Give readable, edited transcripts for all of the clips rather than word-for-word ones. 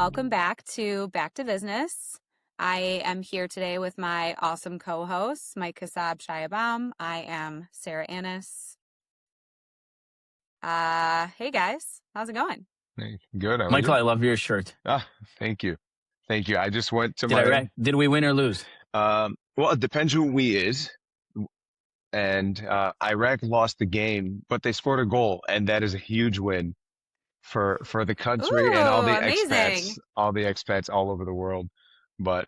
welcome back to Business. I am here today with my awesome co-hosts, Mike Kassab Shayabam. I am Sarah Annis. Hey guys, how's it going? Hey, good. How are Michael, you? I love your shirt. Thank you. Thank you. I just went to Did we win or lose? well, it depends who we is. And Iraq lost the game, but they scored a goal, and that is a huge win for the country and all Ooh, the amazing. expats all over the world. But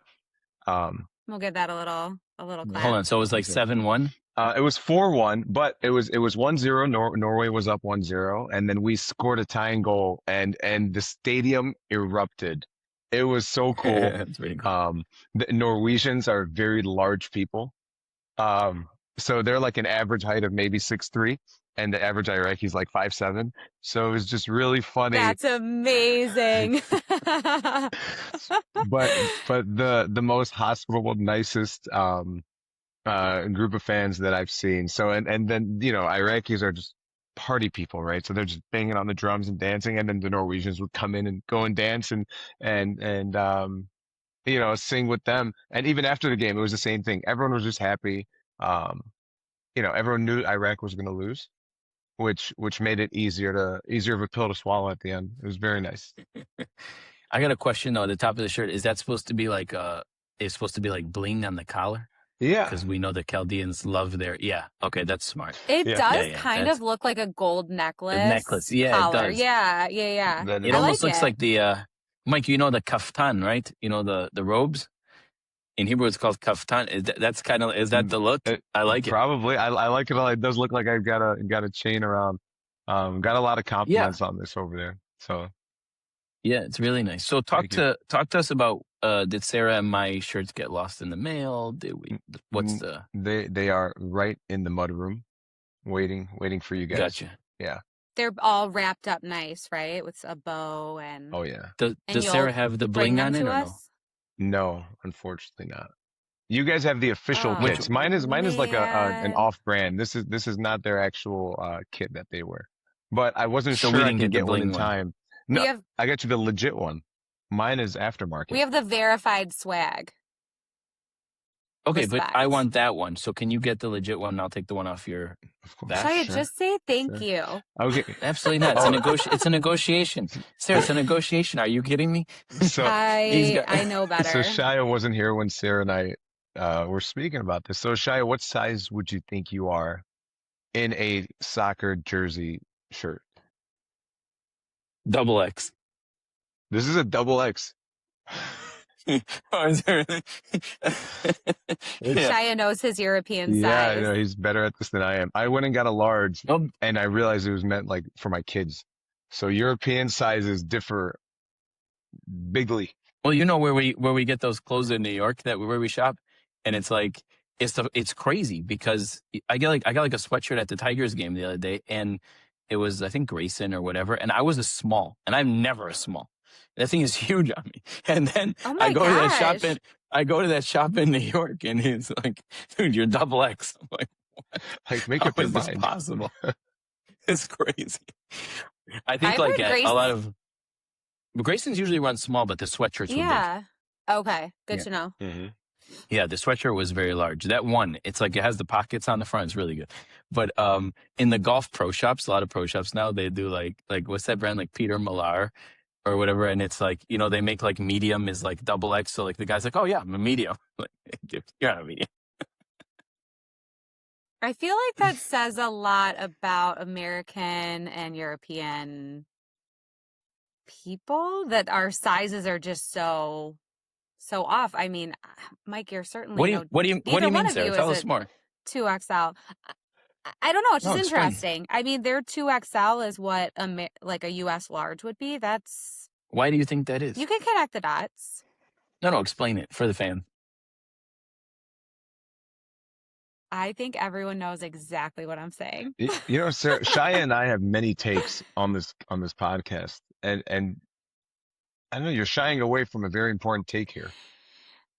We'll give that a little clap. Hold on. So it was like 7-1? it was 4-1, but it was 1-0. Norway was up 1-0, and then we scored a tying goal, and the stadium erupted. It was so cool. That's pretty cool. The Norwegians are very large people. So they're like an average height of maybe 6'3", and the average Iraqi is like 5'7". So it was just really funny. That's amazing. But the most hospitable, nicest group of fans that I've seen. So and then Iraqis are just party people, right? So they're just banging on the drums and dancing, and then the Norwegians would come in and go and dance and sing with them. And even after the game, it was the same thing. Everyone was just happy. Everyone knew Iraq was going to lose, which made it easier of a pill to swallow at the end. It was very nice. I got a question though. At the top of the shirt, is that supposed to be like it's supposed to be like bling on the collar? Yeah, because we know the Chaldeans love their. Yeah, okay, that's smart. It does kind of look like a gold necklace. Yeah, collar. it does. Yeah. It almost looks like the Mike. You know the kaftan, right? You know the robes. In Hebrew, it's called kaftan. Is that the look? I like it. Probably. I like it. It does look like I've got a chain around. Got a lot of compliments on this over there. So. Yeah, it's really nice. So talk to us about did Sarah and my shirts get lost in the mail? Did we? What's the? They are right in the mud room, waiting for you guys. Gotcha. Yeah. They're all wrapped up nice, right? With a bow and. Oh yeah. Does Sarah have the bling on it or no? No, unfortunately not. You guys have the official kits. Mine is like an off-brand. This is not their actual kit that they wear. But I wasn't sure I could get one in time. No, I got you the legit one. Mine is aftermarket. We have the verified swag. Okay, but I want that one. So can you get the legit one and I'll take the one off your back? Should I just say thank you? Okay. Absolutely not. It's a negotiation. Sarah, it's a negotiation. Are you kidding me? So I know better. So Shaya wasn't here when Sarah and I were speaking about this. So Shaya, what size would you think you are in a soccer jersey shirt? XX. This is a XX. Shia knows his European size. Yeah, I know, he's better at this than I am. I went and got a large, and I realized it was meant like for my kids. So European sizes differ bigly. Well, you know where we get those clothes in New York where we shop, and it's like it's crazy because I got like a sweatshirt at the Tigers game the other day, and it was I think Grayson or whatever, and I was a small, and I'm never a small. That thing is huge on me. And then I go to that shop in New York, and it's like, dude, you're XX. I'm like, what? Like, make up your mind. How is this possible? It's crazy. I think like a lot of Grayson's usually runs small, but the sweatshirts were big. Okay, good to know. Mm-hmm. Yeah, the sweatshirt was very large. That one, it's like it has the pockets on the front. It's really good. But in the golf pro shops, a lot of pro shops now, they do like what's that brand, like Peter Millar or whatever, and it's like, they make like medium is like XX, so like the guy's like, oh yeah, I'm a medium. Like, you're not a medium. I feel like that says a lot about American and European people, that our sizes are just so off. I mean, Mike, you're certainly what do you mean, Sarah? Tell us more. 2XL. I don't know. It's just interesting. Funny. I mean, their 2XL is what like a U.S. large would be. That's. Why do you think that is? You can connect the dots. No, explain it for the fan. I think everyone knows exactly what I'm saying. Sarah, Shaya and I have many takes on this podcast, and I know you're shying away from a very important take here.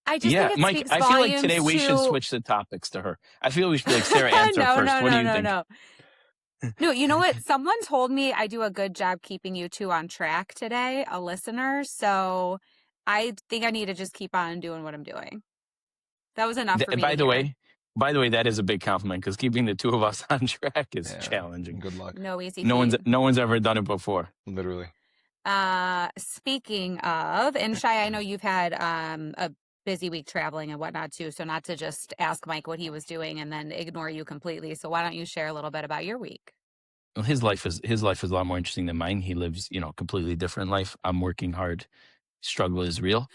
I just think it Mike, speaks I feel like today we should switch the topics to her. I feel we should be like, Sarah, answer first. What do you think? No. No, you know what? Someone told me I do a good job keeping you two on track today, a listener. So I think I need to just keep on doing what I'm doing. That was enough for me to hear. By the way, that is a big compliment because keeping the two of us on track is challenging. Good luck. No easy feat. No one's ever done it before. Literally. Speaking of, and Shai, I know you've had a busy week traveling and whatnot too, so not to just ask Mike what he was doing and then ignore you completely. So why don't you share a little bit about your week? Well, his life is a lot more interesting than mine. He lives, completely different life. I'm working hard. Struggle is real.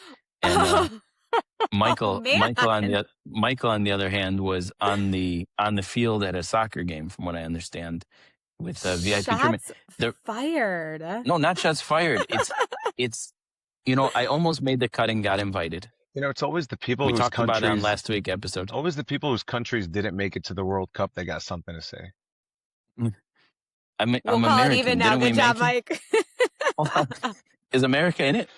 And Michael on the other hand was on the field at a soccer game, from what I understand, with a VIP treatment. Shots fired. No, not shots fired. It's I almost made the cut and got invited. It's always the people we whose talked countries, about it on last week's episode. Always the people whose countries didn't make it to the World Cup that got something to say. I'm call American. It even now. Good job, Mike. Is America in it?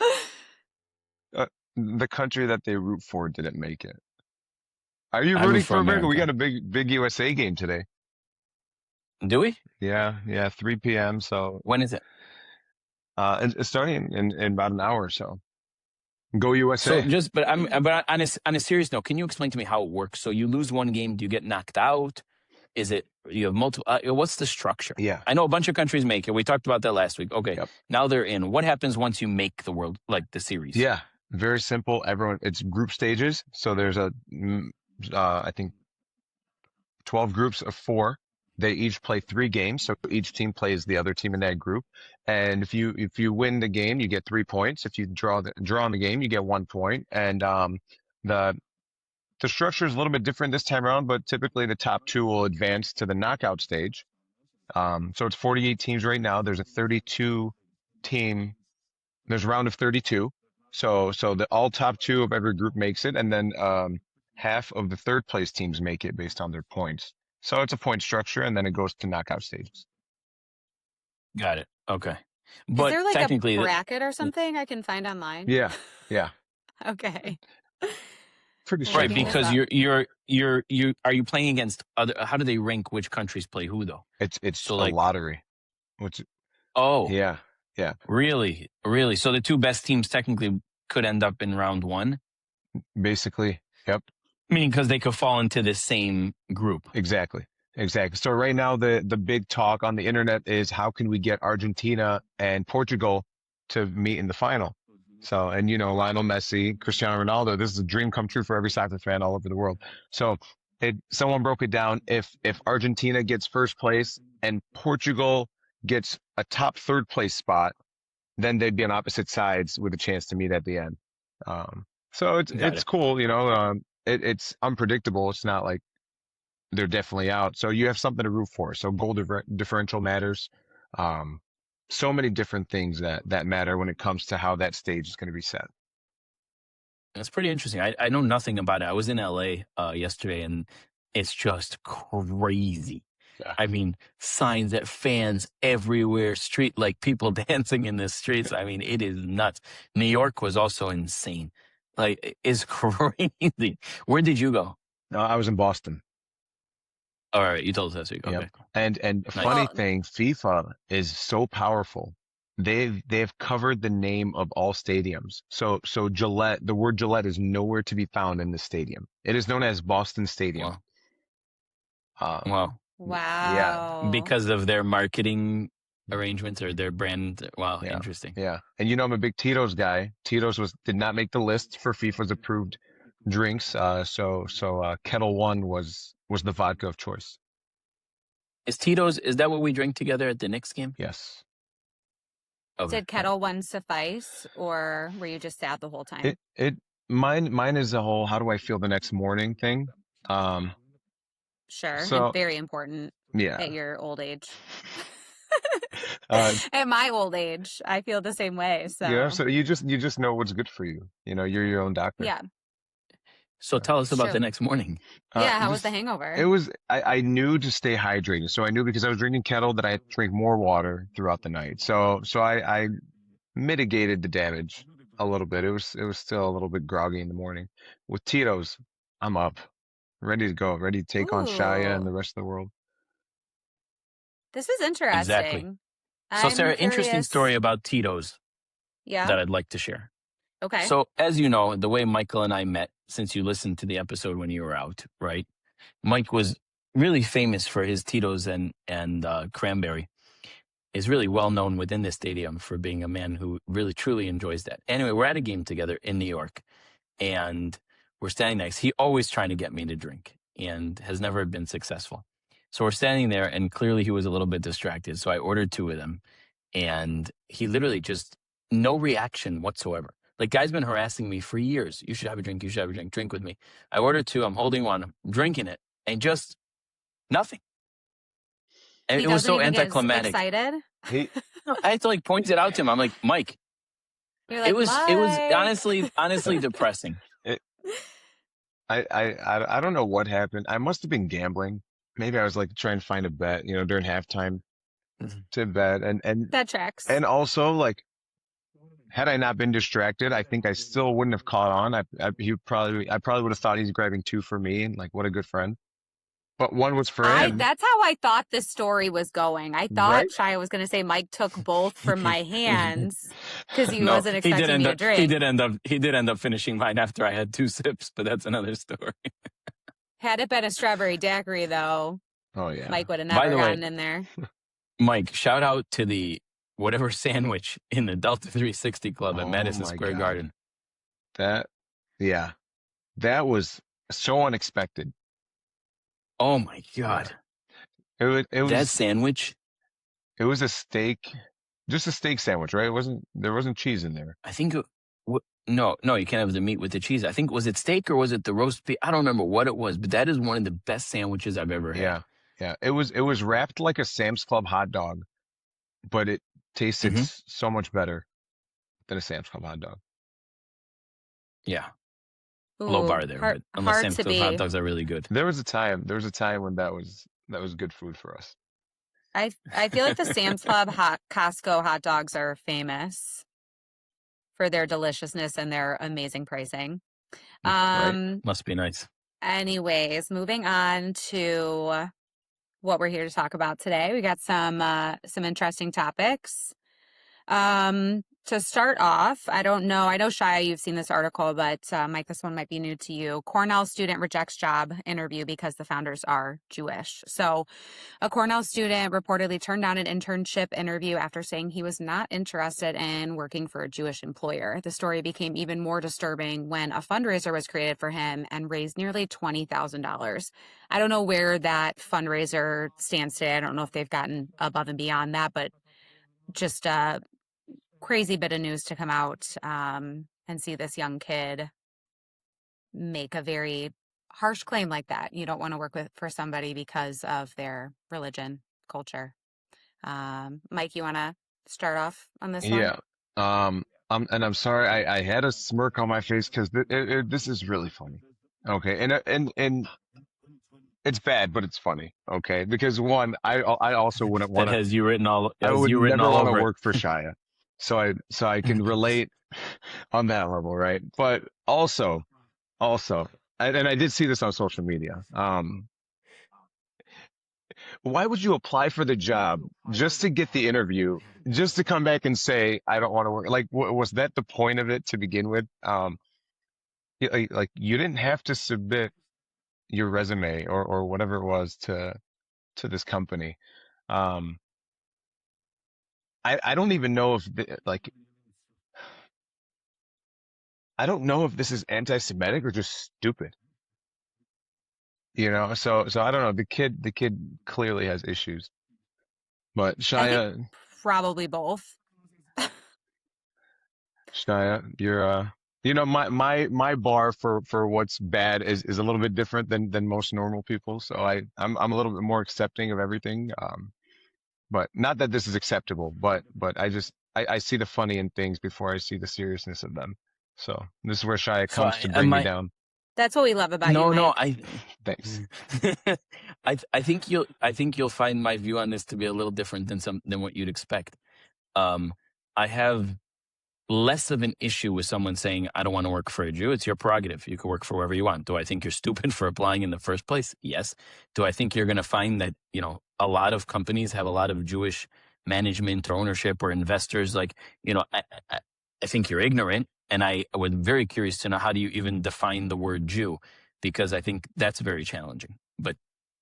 The country that they root for didn't make it. Are you rooting for America? We got a big USA game today. Do we? Yeah, 3 p.m. So when is it? It's starting in about an hour or so. Go USA. So but on a serious note, can you explain to me how it works? So you lose one game, do you get knocked out? Is it you have multiple? What's the structure? Yeah, I know a bunch of countries make it. We talked about that last week. Okay, Now they're in. What happens once you make the series? Yeah, very simple. It's group stages. So there's I think 12 groups of 4. They each play 3 games, so each team plays the other team in that group. And if you win the game, you get 3 points. If you draw in the game, you get 1 point. And the structure is a little bit different this time around, but typically the top 2 will advance to the knockout stage. So it's 48 teams right now. There's a 32 team. There's a round of 32. So the all top 2 of every group makes it, and then half of the third place teams make it based on their points. So it's a point structure, and then it goes to knockout stages. Got it. Okay. But is there like technically a bracket or something I can find online? Yeah. Okay. Pretty right, because are you playing against other? How do they rank which countries play who though? It's so a lottery. Yeah. Really. So the 2 best teams technically could end up in round 1. Basically, yep. Meaning because they could fall into the same group. Exactly. So right now the big talk on the internet is how can we get Argentina and Portugal to meet in the final? So, and Lionel Messi, Cristiano Ronaldo, this is a dream come true for every soccer fan all over the world. So someone broke it down. If Argentina gets first place and Portugal gets a top 3rd place spot, then they'd be on opposite sides with a chance to meet at the end. So it's cool, it's unpredictable. It's not like they're definitely out. So you have something to root for. So goal differential matters. So many different things that matter when it comes to how that stage is going to be set. That's pretty interesting. I know nothing about it. I was in LA yesterday, and it's just crazy. Yeah. I mean, signs at fans everywhere, people dancing in the streets. I mean, it is nuts. New York was also insane. It's crazy. Where did you go? No, I was in Boston. All right, you told us last week. Okay. Yep. And nice. Funny thing, FIFA is so powerful. They've covered the name of all stadiums. So Gillette, the word Gillette is nowhere to be found in the stadium. It is known as Boston Stadium. Wow. Yeah. Because of their marketing arrangements or their brand. Wow. Yeah. Interesting. Yeah. And I'm a big Tito's guy. Tito's did not make the list for FIFA's approved drinks. So Kettle One was the vodka of choice. Is Tito's, is that what we drank together at the Knicks game? Yes. Okay. Did Kettle One suffice, or were you just sad the whole time? Mine is a whole how do I feel the next morning thing. Sure. So, very important. Yeah. At your old age. At my old age, I feel the same way. So yeah. So you just know what's good for you. You're your own doctor. Yeah. So tell us about the next morning. Yeah, how was the hangover? It was, I knew to stay hydrated. So I knew because I was drinking Kettle that I had to drink more water throughout the night. So I mitigated the damage a little bit. It was still a little bit groggy in the morning. With Tito's, I'm up, ready to go, ready to take on Shia and the rest of the world. This is interesting. Exactly. So, Sarah, interesting story about Tito's that I'd like to share. Okay. So, as you know, the way Michael and I met, since you listened to the episode when you were out, right? Mike was really famous for his Tito's and cranberry. Is really well known within the stadium for being a man who really truly enjoys that. Anyway, we're at a game together in New York, and we're standing next. He always trying to get me to drink and has never been successful. So we're standing there, and clearly he was a little bit distracted. So I ordered 2 of them, and he literally just no reaction whatsoever. Like, guy's been harassing me for years. You should have a drink. You should have a drink. Drink with me. I ordered 2. I'm holding one. I'm drinking it, and just nothing. And it was so anticlimactic. Excited? I had to like point it out to him. I'm like, Mike. You're like, it was honestly depressing. I don't know what happened. I must have been gambling. Maybe I was like trying to find a bet, during halftime to bet, and that tracks. And also, like, had I not been distracted, I think I still wouldn't have caught on. I probably would have thought he's grabbing 2 for me, and like, what a good friend. But 1 was for him. That's how I thought this story was going. I thought Shia was going to say Mike took both from my hands because he wasn't expecting me to drink. He did end up finishing mine after I had 2 sips, but that's another story. Had it been a strawberry daiquiri, though, oh yeah, Mike would have never gotten in there. Mike, shout out to the whatever sandwich in the Delta 360 Club at Madison Square Garden. That was so unexpected. Oh my God! It was that sandwich. It was a steak, just a steak sandwich, right? There wasn't cheese in there. I think no, you can't have the meat with the cheese. I think, was it steak or was it the roast beef? I don't remember what it was, but that is one of the best sandwiches I've ever had. Yeah. It was wrapped like a Sam's Club hot dog, but it tasted so much better than a Sam's Club hot dog. Yeah. Low bar there, but unless Sam's Club hot dogs are really good. There was a time when that was good food for us. I feel like the Sam's Club Costco hot dogs are famous for their deliciousness and their amazing pricing. Right. Must be nice. Anyways, moving on to what we're here to talk about today. We got some interesting topics. To start off, I don't know. I know, Shia, you've seen this article, but Mike, this one might be new to you. Cornell student rejects job interview because the founders are Jewish. So a Cornell student reportedly turned down an internship interview after saying he was not interested in working for a Jewish employer. The story became even more disturbing when a fundraiser was created for him and raised nearly $20,000. I don't know where that fundraiser stands today. I don't know if they've gotten above and beyond that, but just crazy bit of news to come out and see this young kid make a very harsh claim like that. You don't want to work for somebody because of their religion, culture. Mike, you want to start off on this one? Yeah. And I'm sorry, I had a smirk on my face because this is really funny. Okay, and it's bad, but it's funny. Okay, because one, I also wouldn't want to. That has you written all. I would never want to work for Shia. So I can relate on that level, right? But also, and I did see this on social media. Why would you apply for the job just to get the interview, just to come back and say, I don't want to work? Like, was that the point of it to begin with? Like you didn't have to submit your resume or whatever it was to this company. I don't even know if I don't know if this is anti-Semitic or just stupid. So I don't know. The kid clearly has issues. But Shia, probably both. Shia, you're my bar for what's bad is a little bit different than most normal people. So I'm a little bit more accepting of everything. But not that this is acceptable, but I see the funny in things before I see the seriousness of them. So this is where Shia comes to bring me down. That's what we love about you, Mike. Thanks. I think you'll find my view on this to be a little different than what you'd expect. I have less of an issue with someone saying, I don't want to work for a Jew. It's your prerogative. You can work for wherever you want. Do I think you're stupid for applying in the first place? Yes. Do I think you're going to find that, a lot of companies have a lot of Jewish management or ownership or investors. Like, I think you're ignorant. And I was very curious to know, how do you even define the word Jew? Because I think that's very challenging. But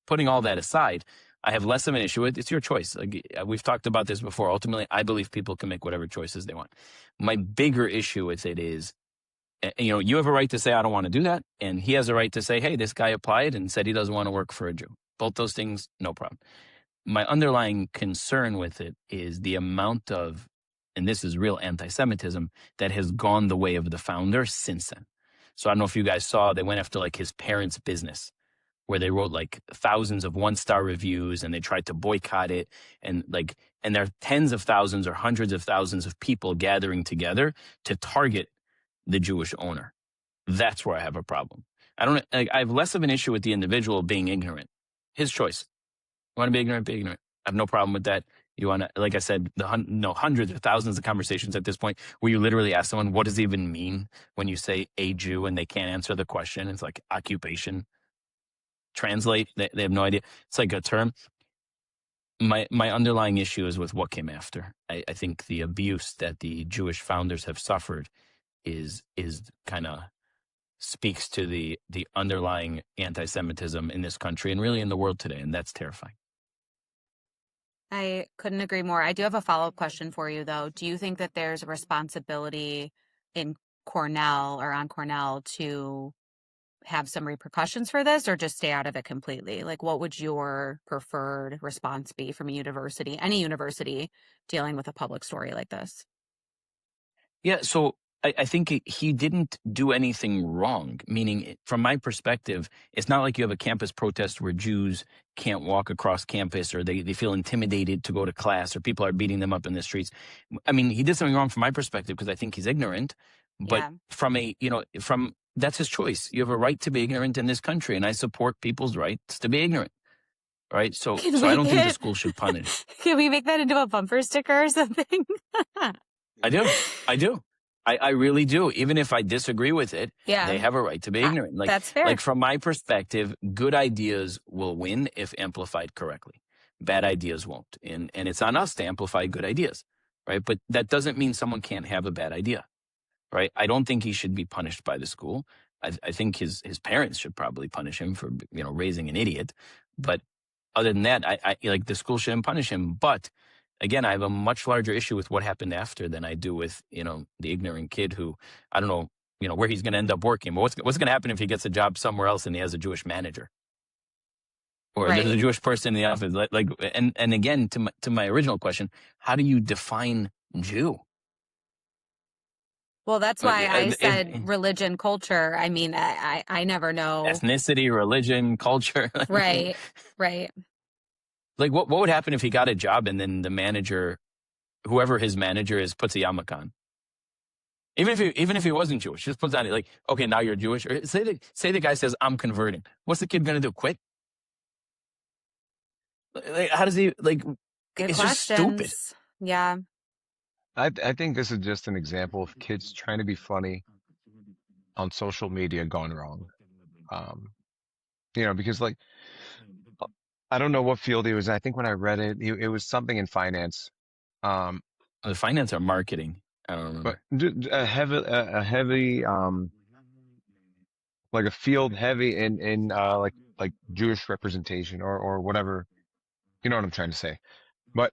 putting all that aside, I have less of an issue with it. It's your choice. Like, we've talked about this before. Ultimately, I believe people can make whatever choices they want. My bigger issue with it is, you have a right to say, I don't want to do that. And he has a right to say, hey, this guy applied and said he doesn't want to work for a Jew. Both those things, no problem. My underlying concern with it is the amount of, and this is real anti-Semitism, that has gone the way of the founder since then. So I don't know if you guys saw, they went after like his parents' business, where they wrote like thousands of one-star reviews and they tried to boycott it. And there are tens of thousands or hundreds of thousands of people gathering together to target the Jewish owner. That's where I have a problem. I have less of an issue with the individual being ignorant. His choice. You want to be ignorant, be ignorant. I have no problem with that. You want to, like I said, hundreds or thousands of conversations at this point where you literally ask someone, what does it even mean when you say a Jew and they can't answer the question? It's like occupation. Translate, they have no idea. It's like a term. My underlying issue is with what came after. I think the abuse that the Jewish founders have suffered is kind of speaks to the underlying anti-Semitism in this country and really in the world today, and that's terrifying. I couldn't agree more. I do have a follow-up question for you, though. Do you think that there's a responsibility in Cornell or on Cornell to have some repercussions for this, or just stay out of it completely? Like, what would your preferred response be from a university, any university dealing with a public story like this? Yeah, so I think he didn't do anything wrong, meaning from my perspective, it's not like you have a campus protest where Jews can't walk across campus or they feel intimidated to go to class or people are beating them up in the streets. I mean, he did something wrong from my perspective because I think he's ignorant, but Yeah. that's his choice. You have a right to be ignorant in this country, and I support people's rights to be ignorant, right? So I don't think the school should punish. Can we make that into a bumper sticker or something? I do. I really do. Even if I disagree with it, Yeah. they have a right to be ignorant. That's fair. Like from my perspective, good ideas will win if amplified correctly. Bad ideas won't. And it's on us to amplify good ideas, right? But that doesn't mean someone can't have a bad idea, right? I don't think he should be punished by the school. I think his parents should probably punish him for, raising an idiot. But other than that, I like the school shouldn't punish him. But again, I have a much larger issue with what happened after than I do with, the ignorant kid who, I don't know, where he's going to end up working. But what's going to happen if he gets a job somewhere else and he has a Jewish manager? Or Right. there's a Jewish person in the office. And again, to my original question, how do you define Jew? Well, that's why I said religion, culture. I mean, I never know. Ethnicity, religion, culture. Right. Like what would happen if he got a job and then the manager, whoever his manager is, puts a yarmulke on? Even if he wasn't Jewish, just puts on it like, okay, now you're Jewish. Or say the guy says, I'm converting. What's the kid gonna do? Quit? Like, how does he like? Good it's questions. just stupid. Yeah. I think this is just an example of kids trying to be funny on social media gone wrong. Because like, I don't know what field he was in. I think when I read it, it was something in finance. The finance or marketing. I don't remember. But a heavy, like a field heavy in like Jewish representation or whatever. You know what I'm trying to say. But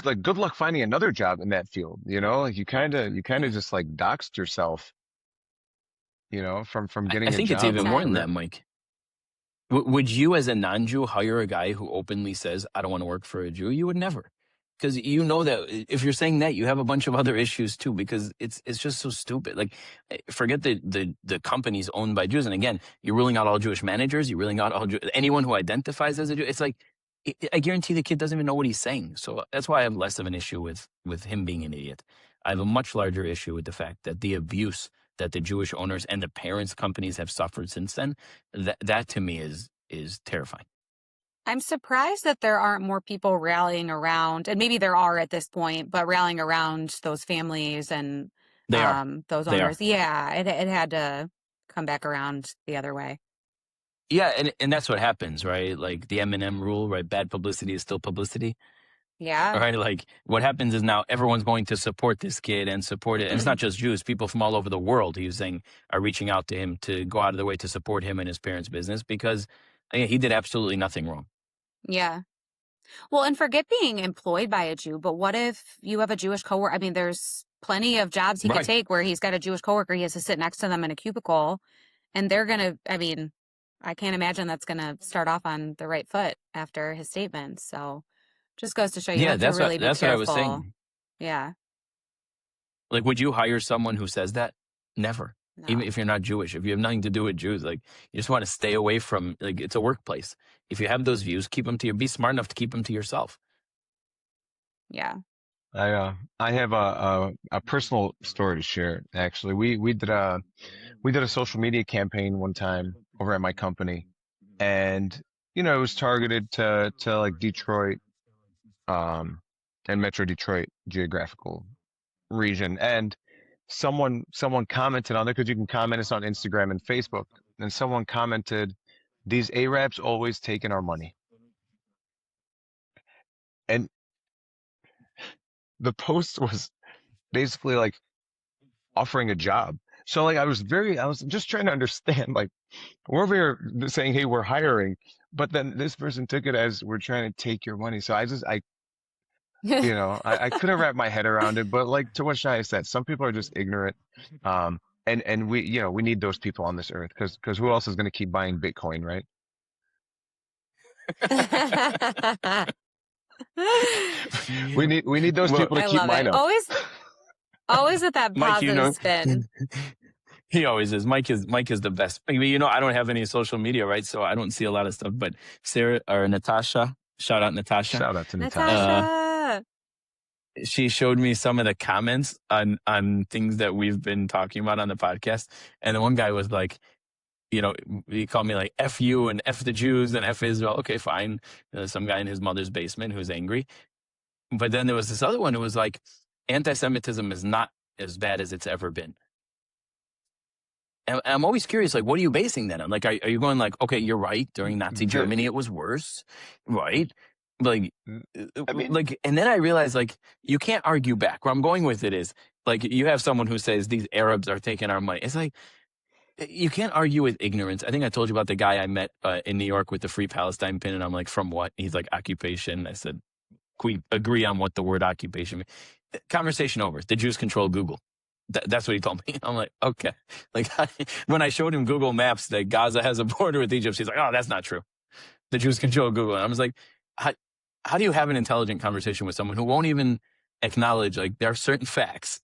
like, good luck finding another job in that field. Like you kind of just like doxed yourself. From getting. I think it's even more than that, Mike. Would you, as a non-Jew, hire a guy who openly says, "I don't want to work for a Jew"? You would never, because you know that if you're saying that, you have a bunch of other issues too. Because it's just so stupid. Like, forget the companies owned by Jews, and again, you're ruling out all Jewish managers. You're ruling out anyone who identifies as a Jew. It's like, I guarantee the kid doesn't even know what he's saying. So that's why I have less of an issue with him being an idiot. I have a much larger issue with the fact that the abuse that the Jewish owners and the parents' companies have suffered since then, that to me is terrifying. I'm surprised that there aren't more people rallying around, and maybe there are at this point, but rallying around those families and those owners. Yeah, it had to come back around the other way. Yeah, and that's what happens, right? Like the Eminem rule, right? Bad publicity is still publicity. Yeah. Right? Like what happens is now everyone's going to support this kid and support it. And it's not just Jews, people from all over the world, he was saying, are reaching out to him to go out of their way to support him and his parents' business because he did absolutely nothing wrong. Yeah. Well, and forget being employed by a Jew, but what if you have a Jewish coworker? I mean, there's plenty of jobs he could take where he's got a Jewish coworker. He has to sit next to them in a cubicle, and they're going to, I mean, I can't imagine that's going to start off on the right foot after his statements. So just goes to show you have to really be that's careful. what I was saying. Yeah. Like, would you hire someone who says that? Never. No. Even if you're not Jewish, if you have nothing to do with Jews, like you just want to stay away from, like, it's a workplace. If you have those views, keep them to be smart enough to keep them to yourself. Yeah. I have a personal story to share. Actually, we did a social media campaign one time over at my company, and it was targeted to like Detroit, and Metro Detroit geographical region. And someone commented on there, because you can comment us on Instagram and Facebook, and someone commented, "These Arabs always taking our money." And the post was basically like offering a job. So like I was just trying to understand, like we're over here saying, hey, we're hiring, but then this person took it as we're trying to take your money. So I couldn't wrap my head around it. But like to what Shia said, some people are just ignorant. And we need those people on this earth, because who else is going to keep buying Bitcoin, right? We need those people to keep mine up. Always with that positive spin. He always is. Mike is the best. I don't have any social media, right? So I don't see a lot of stuff. But Sarah or Natasha, shout out Natasha. Shout out to Natasha. She showed me some of the comments on things that we've been talking about on the podcast, and the one guy was like, he called me like F you and F the Jews and F Israel. Okay, fine. Some guy in his mother's basement who's angry. But then there was this other one who was like, anti-Semitism is not as bad as it's ever been. And I'm always curious, like, what are you basing that on? Like, are you going like, okay, you're right, during Nazi Germany it was worse, right? Like, I mean, like, and then I realized, like, you can't argue back. Where I'm going with it is, like, you have someone who says these Arabs are taking our money. It's like, you can't argue with ignorance. I think I told you about the guy I met in New York with the Free Palestine pin, and I'm like, from what? He's like, occupation. I said, can we agree on what the word occupation means? Conversation over. The Jews control Google. That's what he told me. I'm like, okay. Like, when I showed him Google Maps that Gaza has a border with Egypt, he's like, oh, that's not true. The Jews control Google. And I was like, how do you have an intelligent conversation with someone who won't even acknowledge, like, there are certain facts?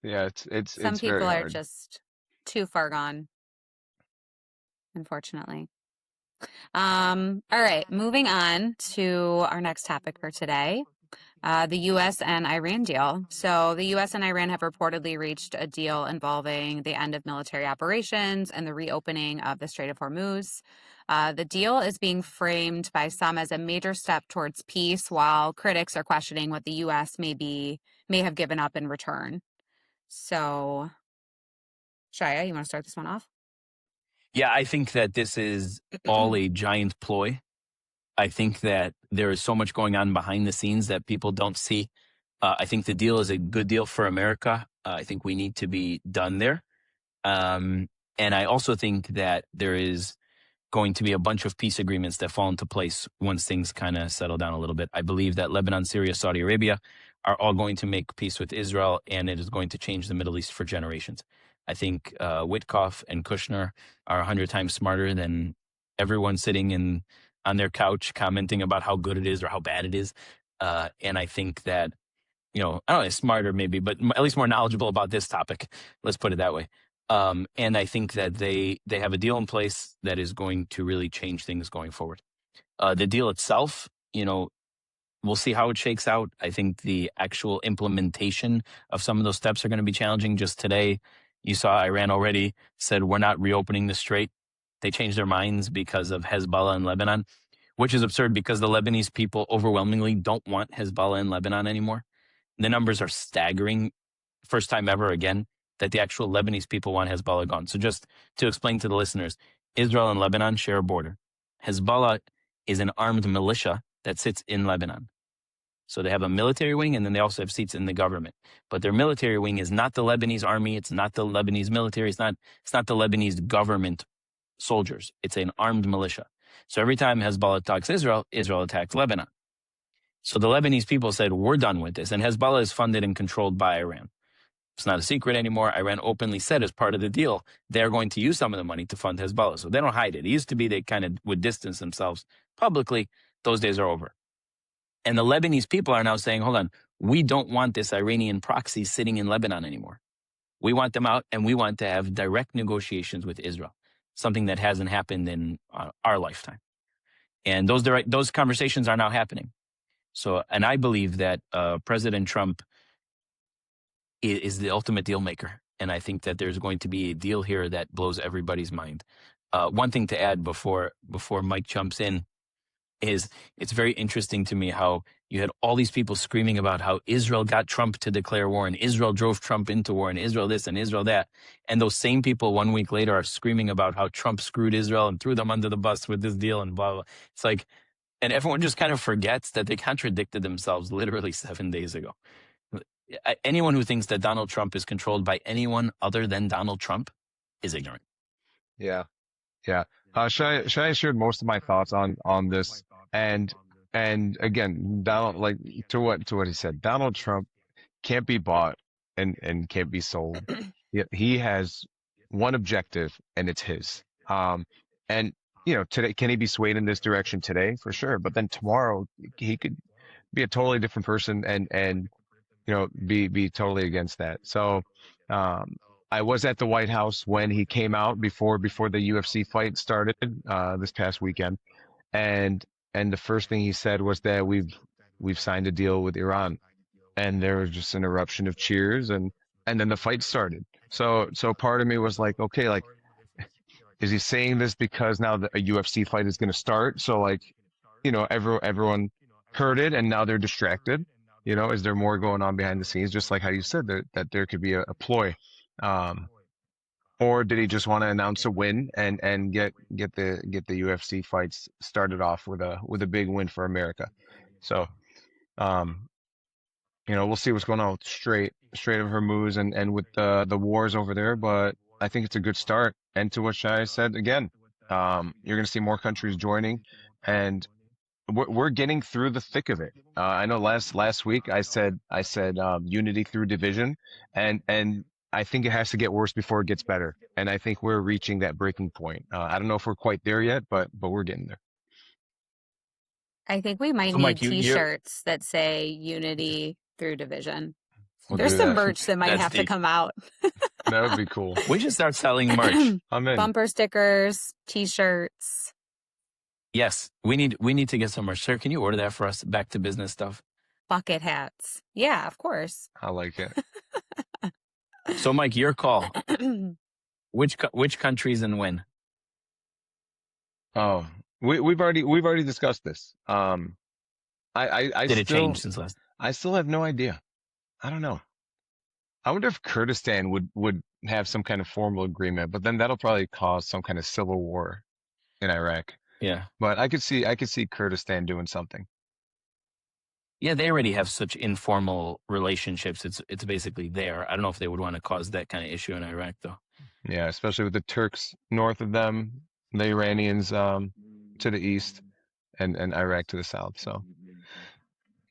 Yeah, some people are just too far gone, unfortunately. All right, moving on to our next topic for today. The U.S. and Iran deal. So the U.S. and Iran have reportedly reached a deal involving the end of military operations and the reopening of the Strait of Hormuz. The deal is being framed by some as a major step towards peace, while critics are questioning what the U.S. may have given up in return. So, Shia, you want to start this one off? Yeah, I think that this is all a giant ploy. I think that there is so much going on behind the scenes that people don't see. I think the deal is a good deal for America. I think we need to be done there. And I also think that there is going to be a bunch of peace agreements that fall into place once things kind of settle down a little bit. I believe that Lebanon, Syria, Saudi Arabia are all going to make peace with Israel, and it is going to change the Middle East for generations. I think Witkoff and Kushner are 100 times smarter than everyone sitting on their couch commenting about how good it is or how bad it is. And I think that, I don't know, smarter maybe, but at least more knowledgeable about this topic. Let's put it that way. And I think that they have a deal in place that is going to really change things going forward. The deal itself, we'll see how it shakes out. I think the actual implementation of some of those steps are going to be challenging. Just today, you saw Iran already said, we're not reopening the strait. They changed their minds because of Hezbollah in Lebanon, which is absurd because the Lebanese people overwhelmingly don't want Hezbollah in Lebanon anymore. The numbers are staggering. First time ever again that the actual Lebanese people want Hezbollah gone. So just to explain to the listeners, Israel and Lebanon share a border. Hezbollah is an armed militia that sits in Lebanon. So they have a military wing, and then they also have seats in the government. But their military wing is not the Lebanese army. It's not the Lebanese military. It's not the Lebanese government soldiers. It's an armed militia. So every time Hezbollah attacks Israel, Israel attacks Lebanon. So the Lebanese people said, we're done with this. And Hezbollah is funded and controlled by Iran. It's not a secret anymore. Iran openly said as part of the deal, they're going to use some of the money to fund Hezbollah. So they don't hide it. It used to be they kind of would distance themselves publicly. Those days are over. And the Lebanese people are now saying, hold on, we don't want this Iranian proxy sitting in Lebanon anymore. We want them out, and we want to have direct negotiations with Israel, something that hasn't happened in our lifetime. And those conversations are now happening. So, and I believe that President Trump is the ultimate deal maker. And I think that there's going to be a deal here that blows everybody's mind. One thing to add before Mike jumps in is it's very interesting to me how you had all these people screaming about how Israel got Trump to declare war and Israel drove Trump into war and Israel this and Israel that. And those same people 1 week later are screaming about how Trump screwed Israel and threw them under the bus with this deal and blah, blah. It's like, and everyone just kind of forgets that they contradicted themselves literally 7 days ago. Anyone who thinks that Donald Trump is controlled by anyone other than Donald Trump is ignorant. Yeah. Yeah. Shai shared most of my thoughts on this, and again, Donald, like to what he said, Donald Trump can't be bought and can't be sold. He has one objective, and it's his. And today, can he be swayed in this direction today? For sure, but then tomorrow he could be a totally different person and be totally against that. So, I was at the White House when he came out before the UFC fight started this past weekend, and the first thing he said was that we've signed a deal with Iran, and there was just an eruption of cheers, and then the fight started. So part of me was like, okay, like, is he saying this because now a UFC fight is going to start? So like, everyone heard it, and now they're distracted. Is there more going on behind the scenes? Just like how you said that there could be a ploy. Or did he just want to announce a win and get the UFC fights started off with a big win for America? So, we'll see what's going on with Strait of Hormuz and with the wars over there. But I think it's a good start. And to what Shai said again, you're going to see more countries joining, and we're getting through the thick of it. I know last week I said unity through division, and I think it has to get worse before it gets better. And I think we're reaching that breaking point. I don't know if we're quite there yet, but we're getting there. I think we might need T-shirts that say unity through division. There's some merch that might have to come out. That would be cool. We should start selling merch. I'm in. Bumper stickers, T-shirts. Yes, we need to get some merch. Sir, can you order that for us? Back to business stuff. Bucket hats. Yeah, of course. I like it. So, Mike, your call. Which countries and when? Oh, we've already discussed this. Did it change since last? I still have no idea. I don't know. I wonder if Kurdistan would have some kind of formal agreement, but then that'll probably cause some kind of civil war in Iraq. Yeah. But I could see Kurdistan doing something. Yeah, they already have such informal relationships. It's basically there. I don't know if they would want to cause that kind of issue in Iraq, though. Yeah, especially with the Turks north of them, the Iranians to the east, and Iraq to the south. So,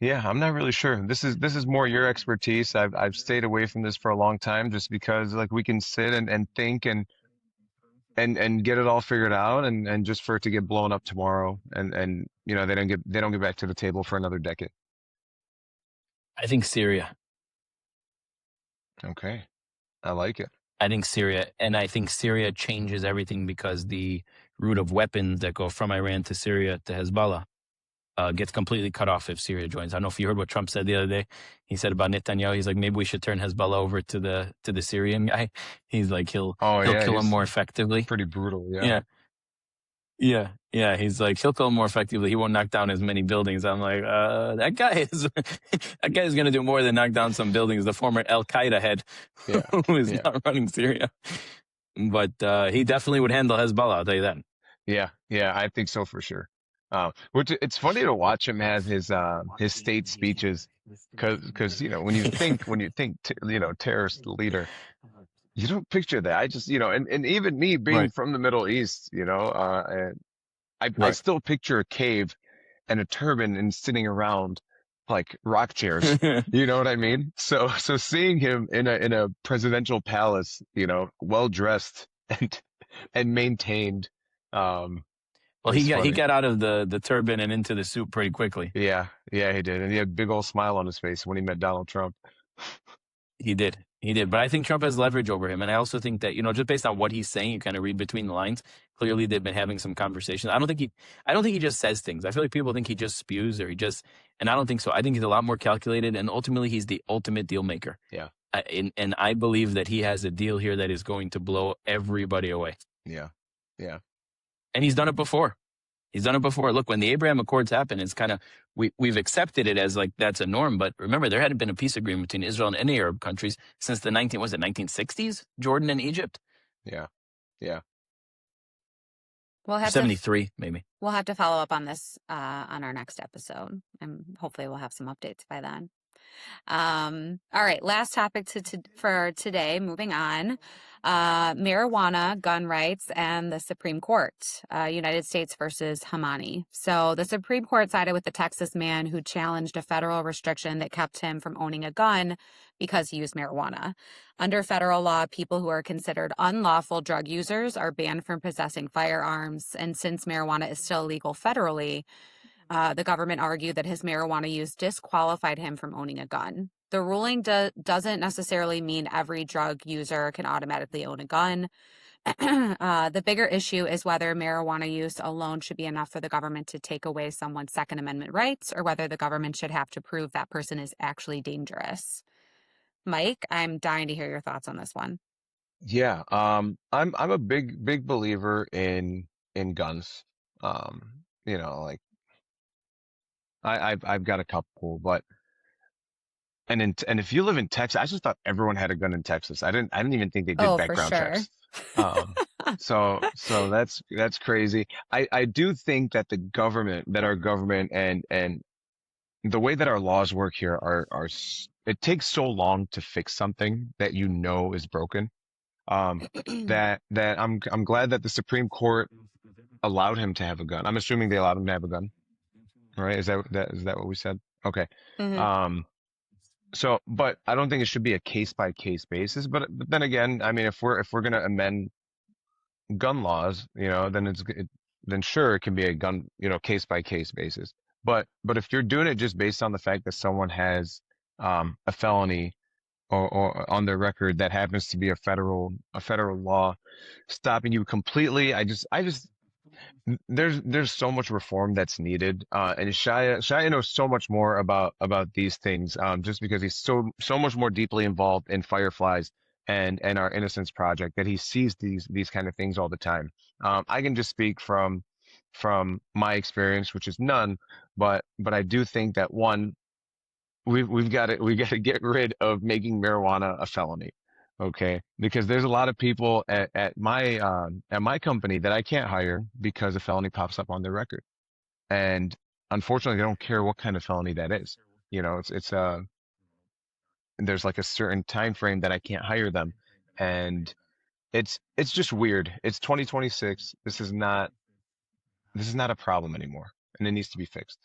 yeah, I'm not really sure. This is more your expertise. I've stayed away from this for a long time just because like we can sit and think and get it all figured out, and just for it to get blown up tomorrow, and they don't get back to the table for another decade. I think Syria. Okay. I like it. I think Syria changes everything because the route of weapons that go from Iran to Syria to Hezbollah gets completely cut off if Syria joins. I don't know if you heard what Trump said the other day. He said about Netanyahu, he's like, maybe we should turn Hezbollah over to the Syrian guy. He's like, he'll kill him more effectively. Pretty brutal. Yeah. Yeah. He's like, he'll kill him more effectively. He won't knock down as many buildings. I'm like, that guy is going to do more than knock down some buildings. The former Al Qaeda head who is not running Syria. but he definitely would handle Hezbollah. I'll tell you that. Yeah, I think so for sure. Which it's funny to watch him have his state speeches, because when you think terrorist leader, you don't picture that. I just and even me being Right. from the Middle East, and I Right. still picture a cave and a turban and sitting around like rock chairs. You know what I mean? So seeing him in a presidential palace, well dressed and maintained, Well, is he funny. got out of the turban and into the suit pretty quickly. Yeah, he did, and he had a big old smile on his face when he met Donald Trump. He did. He did. But I think Trump has leverage over him. And I also think that, just based on what he's saying, you kind of read between the lines. Clearly they've been having some conversations. I don't think he just says things. I feel like people think he just spews and I don't think so. I think he's a lot more calculated, and ultimately he's the ultimate deal maker. Yeah. And I believe that he has a deal here that is going to blow everybody away. Yeah. And he's done it before. Look, when the Abraham Accords happened, it's kind of, we've accepted it as like that's a norm. But remember, there hadn't been a peace agreement between Israel and any Arab countries since the 1960s? Jordan and Egypt? Yeah. We'll have 73, maybe. We'll have to follow up on this on our next episode, and hopefully we'll have some updates by then. All right, last topic for today. Moving on, marijuana, gun rights, and the Supreme Court. United States versus Hamani. So the Supreme Court sided with the Texas man who challenged a federal restriction that kept him from owning a gun because he used marijuana. Under federal law, people who are considered unlawful drug users are banned from possessing firearms. And since marijuana is still illegal federally, the government argued that his marijuana use disqualified him from owning a gun. The ruling doesn't necessarily mean every drug user can automatically own a gun. The bigger issue is whether marijuana use alone should be enough for the government to take away someone's Second Amendment rights, or whether the government should have to prove that person is actually dangerous. Mike, I'm dying to hear your thoughts on this one. Yeah. I'm a big believer in guns. Like I've got a couple, but and if you live in Texas, I just thought everyone had a gun in Texas. I didn't even think they did background checks. So that's crazy. I do think that our government and the way that our laws work here it takes so long to fix something that is broken. That I'm glad that the Supreme Court allowed him to have a gun. I'm assuming they allowed him to have a gun, right? Is that what we said? Okay. Mm-hmm. But I don't think it should be a case by case basis. But then again, I mean, if we're gonna amend gun laws, then sure it can be a gun, case by case basis. But if you're doing it just based on the fact that someone has a felony or on their record that happens to be a federal law stopping you completely, there's so much reform that's needed. And Shia knows so much more about these things, just because he's so much more deeply involved in Fireflies and our Innocence Project, that he sees these kind of things all the time. I can just speak from my experience, which is none, but I do think that one, we've got to get rid of making marijuana a felony. Okay, because there's a lot of people at my company that I can't hire because a felony pops up on their record, and unfortunately, they don't care what kind of felony that is. There's like a certain time frame that I can't hire them, and it's just weird. It's 2026. This is not a problem anymore, and it needs to be fixed.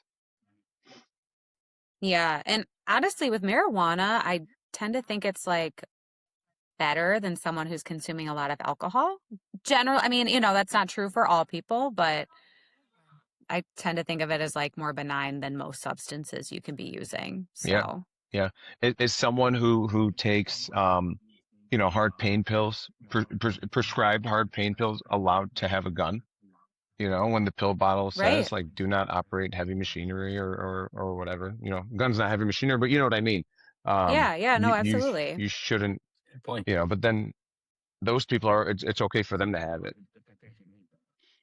Yeah, and honestly, with marijuana, I tend to think it's like better than someone who's consuming a lot of alcohol. I mean, that's not true for all people, but I tend to think of it as like more benign than most substances you can be using. So yeah. Is someone who takes hard pain pills, prescribed hard pain pills, allowed to have a gun? When the pill bottle says like do not operate heavy machinery or whatever. Gun's not heavy machinery, but you know what I mean. Yeah, no, absolutely. You shouldn't. Good point. But then those people it's okay for them to have it.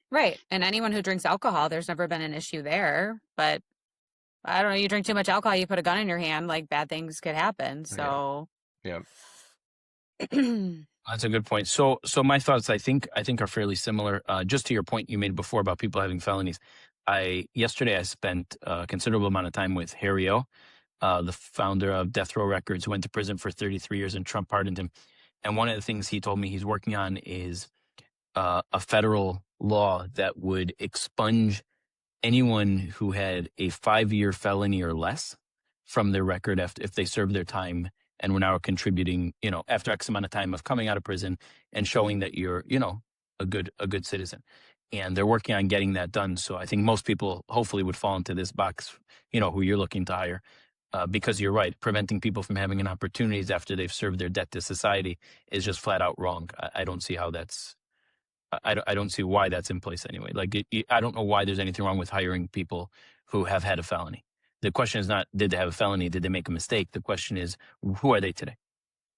Right. And anyone who drinks alcohol, there's never been an issue there. But I don't know, you drink too much alcohol, you put a gun in your hand, like bad things could happen. So yeah. That's a good point. So my thoughts, I think are fairly similar. Just to your point you made before about people having felonies. Yesterday I spent a considerable amount of time with Harry O, the founder of Death Row Records, who went to prison for 33 years and Trump pardoned him. And one of the things he told me he's working on is a federal law that would expunge anyone who had a 5-year felony or less from their record if they served their time and were now contributing, after X amount of time of coming out of prison and showing that you're, a good citizen. And they're working on getting that done. So I think most people hopefully would fall into this box, who you're looking to hire. Because you're right, preventing people from having an opportunities after they've served their debt to society is just flat out wrong. I don't see how that's I don't see why that's in place anyway. Like, I don't know why there's anything wrong with hiring people who have had a felony. The question is not, did they have a felony? Did they make a mistake? The question is, who are they today?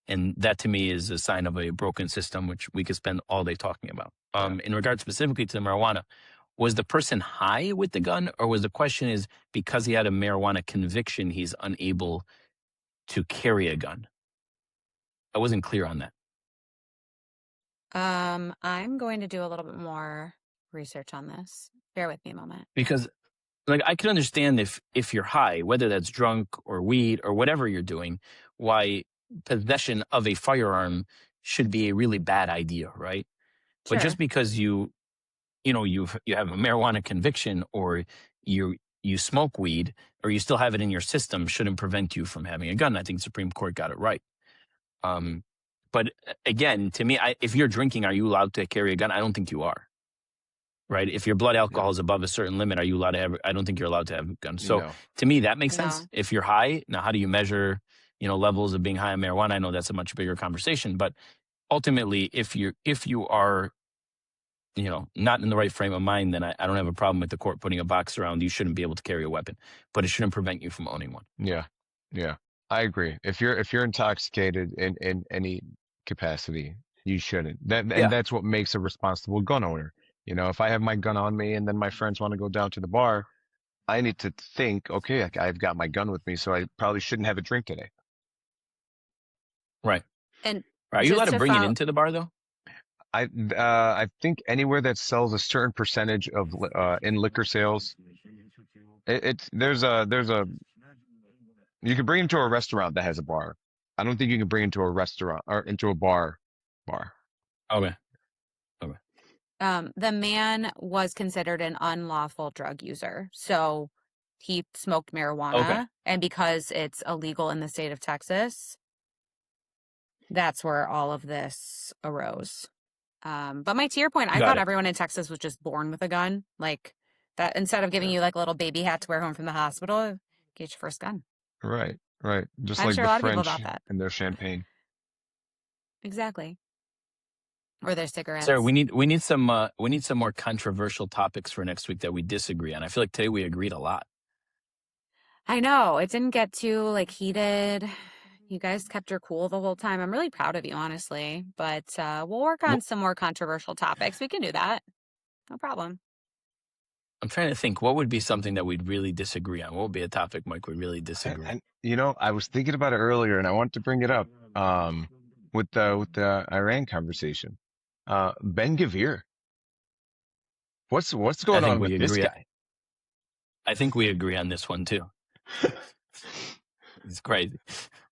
And that to me is a sign of a broken system, which we could spend all day talking about. In regard specifically to the marijuana, was the person high with the gun, or was the question is because he had a marijuana conviction, he's unable to carry a gun? I wasn't clear on that. I'm going to do a little bit more research on this. Bear with me a moment. Because I can understand if you're high, whether that's drunk or weed or whatever you're doing, why possession of a firearm should be a really bad idea, right? Sure. But just because you have a marijuana conviction or you smoke weed or you still have it in your system shouldn't prevent you from having a gun. I think the Supreme Court got it right. But again, to me, if you're drinking, are you allowed to carry a gun? I don't think you are. Right? If your blood alcohol is above a certain limit, are you allowed to have? I don't think you're allowed to have a gun. So to me, that makes sense. If you're high, now how do you measure, levels of being high on marijuana? I know that's a much bigger conversation, but ultimately, if you are, not in the right frame of mind, then I don't have a problem with the court putting a box around you shouldn't be able to carry a weapon, but it shouldn't prevent you from owning one. Yeah, I agree. If you're intoxicated in any capacity, you shouldn't. That's what makes a responsible gun owner. If I have my gun on me and then my friends want to go down to the bar, I need to think, okay, I've got my gun with me, so I probably shouldn't have a drink today. Right. And are you allowed to bring it into the bar though? I think anywhere that sells a certain percentage of in liquor sales, there's a you can bring it to a restaurant that has a bar. I don't think you can bring it to a restaurant or into a bar. Okay. The man was considered an unlawful drug user. So he smoked marijuana. Okay. And because it's illegal in the state of Texas, that's where all of this arose. But to your point, I thought everyone in Texas was just born with a gun. Like that, instead of giving you like a little baby hat to wear home from the hospital, get your first gun. Right. Just I'm like sure the a lot of French people about that. and their champagne. Exactly. Or their cigarettes. Sarah, we need some more controversial topics for next week that we disagree on. I feel like today we agreed a lot. I know. It didn't get too heated. You guys kept your cool the whole time. I'm really proud of you, honestly. But we'll work on some more controversial topics. We can do that. No problem. I'm trying to think, what would be something that we'd really disagree on? What would be a topic, Mike, we really disagree on? I was thinking about it earlier, and I wanted to bring it up with the Iran conversation. Ben Gvir. What's going on with this guy? I think we agree on this one too. It's crazy.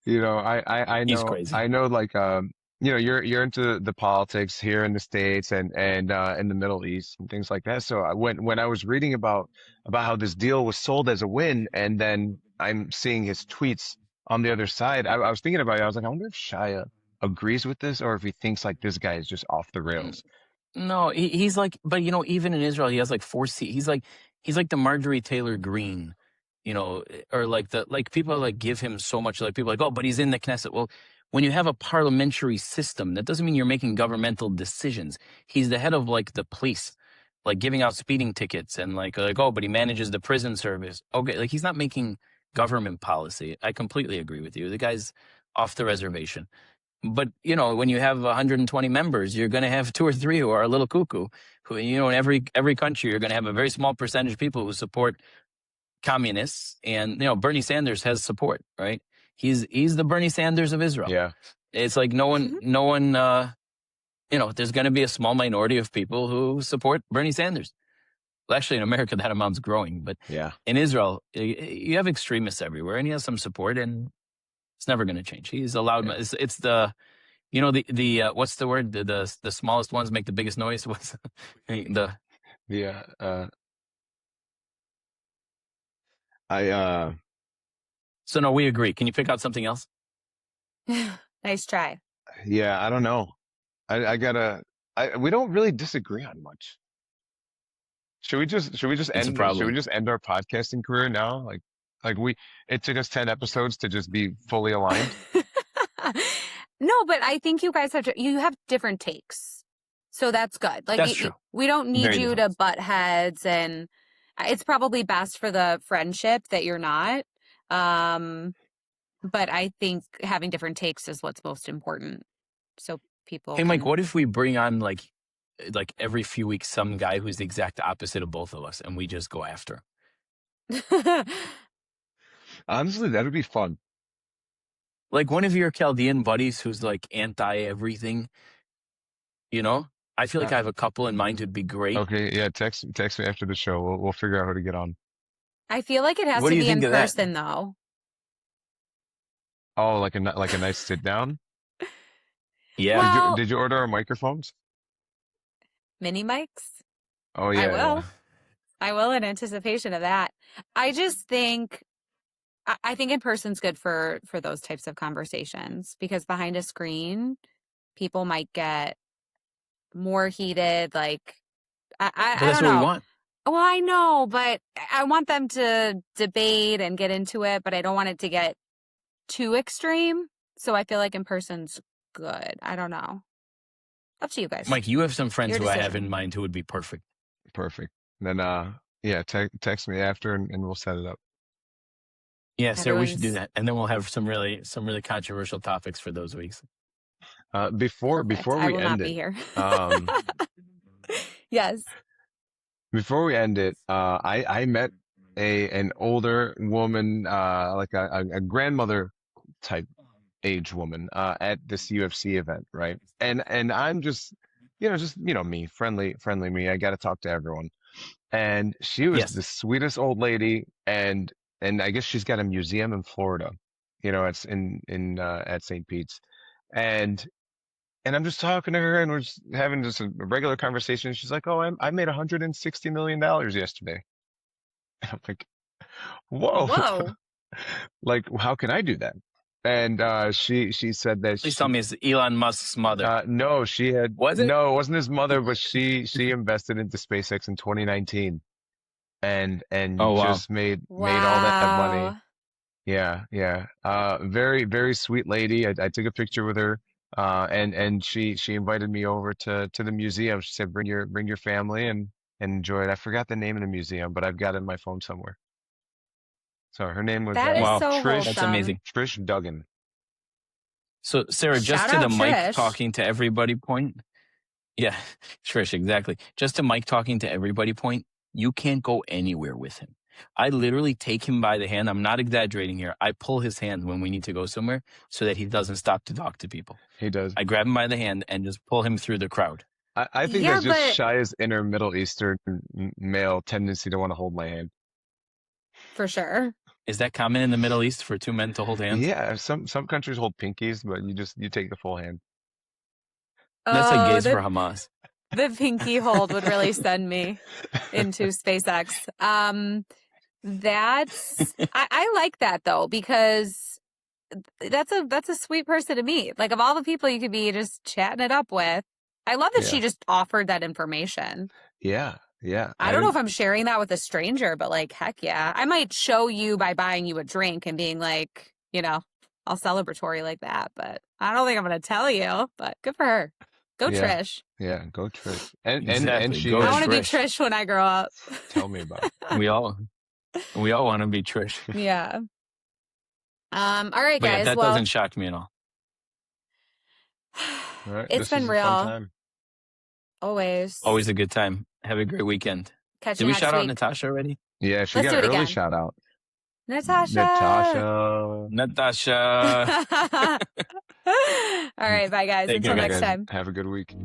I know. He's crazy. I know, you're into the politics here in the States and in the Middle East and things like that. So when I was reading about how this deal was sold as a win, and then I'm seeing his tweets on the other side, I was thinking about it. I was like, I wonder if Shia agrees with this or if he thinks this guy is just off the rails. No, he's like, but even in Israel, he has 4 seats. He's like the Marjorie Taylor Greene, or people give him so much. People oh, but he's in the Knesset. Well, when you have a parliamentary system, that doesn't mean you're making governmental decisions. He's the head of the police, giving out speeding tickets and oh, but he manages the prison service. Okay, he's not making government policy. I completely agree with you. The guy's off the reservation. But, when you have 120 members, you're going to have 2 or 3 who are a little cuckoo, who, in every country, you're going to have a very small percentage of people who support communists. And, Bernie Sanders has support, right? He's the Bernie Sanders of Israel. Yeah. It's no one there's going to be a small minority of people who support Bernie Sanders. Well, actually, in America, that amount's growing. But in Israel, you have extremists everywhere, and he has some support, and it's never going to change. He's allowed. Yeah. It's the, what's the word? The smallest ones make the biggest noise. What's So no, we agree. Can you pick out something else? Nice try. Yeah, I don't know. We don't really disagree on much. Should we just end our podcasting career now? It took us 10 episodes to just be fully aligned. No, but I think you guys you have different takes. So that's good. That's true. We don't need you to butt heads, and it's probably best for the friendship that you're not. But I think having different takes is what's most important. So people. Hey, Mike, what if we bring on like every few weeks some guy who's the exact opposite of both of us, and we just go after? Honestly, that would be fun. Like one of your Chaldean buddies who's like anti everything. I feel like I have a couple in mind who'd be great. Okay, yeah, text me after the show. We'll figure out how to get on. I feel like it has to be in person, though. Oh, like a nice sit down. Yeah. Well, did you order our microphones? Mini mics? Oh yeah. I will. I will in anticipation of that. I just think I think in person's good for those types of conversations, because behind a screen, people might get more heated. Like but that's what we want. Well, I know, but I want them to debate and get into it, but I don't want it to get too extreme. So I feel like in person's good. I don't know. Up to you guys. Mike, you have some friends who I have in mind who would be perfect. Perfect. Then text me after and we'll set it up. Yeah, Sarah, we should do that, and then we'll have some really controversial topics for those weeks. Before we end it, here. Yes. Before we end it, I met an older woman, like a grandmother type age woman, at this UFC event, right? And I'm just me, friendly me. I got to talk to everyone, and she was the sweetest old lady, and I guess she's got a museum in Florida, it's at St. Pete's, and I'm just talking to her, and we're just having just a regular conversation. She's like, "Oh, I made $160 million yesterday." And I'm like, "Whoa, like how can I do that?" And she said that. Please tell me it's Elon Musk's mother. No, she had. Was it? No, it wasn't his mother, but she invested into SpaceX in 2019, and just made all that money. Yeah. Very, very sweet lady. I took a picture with her. And she invited me over to the museum. She said, bring your family and enjoy it. I forgot the name of the museum, but I've got it in my phone somewhere. So her name was Trish. That's amazing. Trish Duggan. So Sarah, just to the Mike talking to everybody point. Yeah, Trish, exactly. Just to Mike talking to everybody point, you can't go anywhere with him. I literally take him by the hand. I'm not exaggerating here. I pull his hand when we need to go somewhere so that he doesn't stop to talk to people. He does. I grab him by the hand and just pull him through the crowd. I think that's just Shia's inner Middle Eastern male tendency to want to hold my hand. For sure. Is that common in the Middle East for two men to hold hands? Yeah, some countries hold pinkies, but you take the full hand. That's like gays for Hamas. The pinky hold would really send me into SpaceX. I like that though, because that's a sweet person to meet. Like, of all the people you could be just chatting it up with, I love that she just offered that information. Yeah. I don't know if I'm sharing that with a stranger, but like, heck yeah. I might show you by buying you a drink and being like, all celebratory like that, but I don't think I'm going to tell you, but good for her. Go Trish. Yeah, go Trish. And she. I want to be Trish when I grow up. Tell me about it. We all want to be Trish. Yeah. All right, guys. That doesn't shock me at all. All right, it's been real. Fun time. Always a good time. Have a great weekend. Did we shout out Natasha already? Yeah, she got an early shout out. Natasha. All right, bye guys. Take care, Until All right, next guys. time. Have a good week.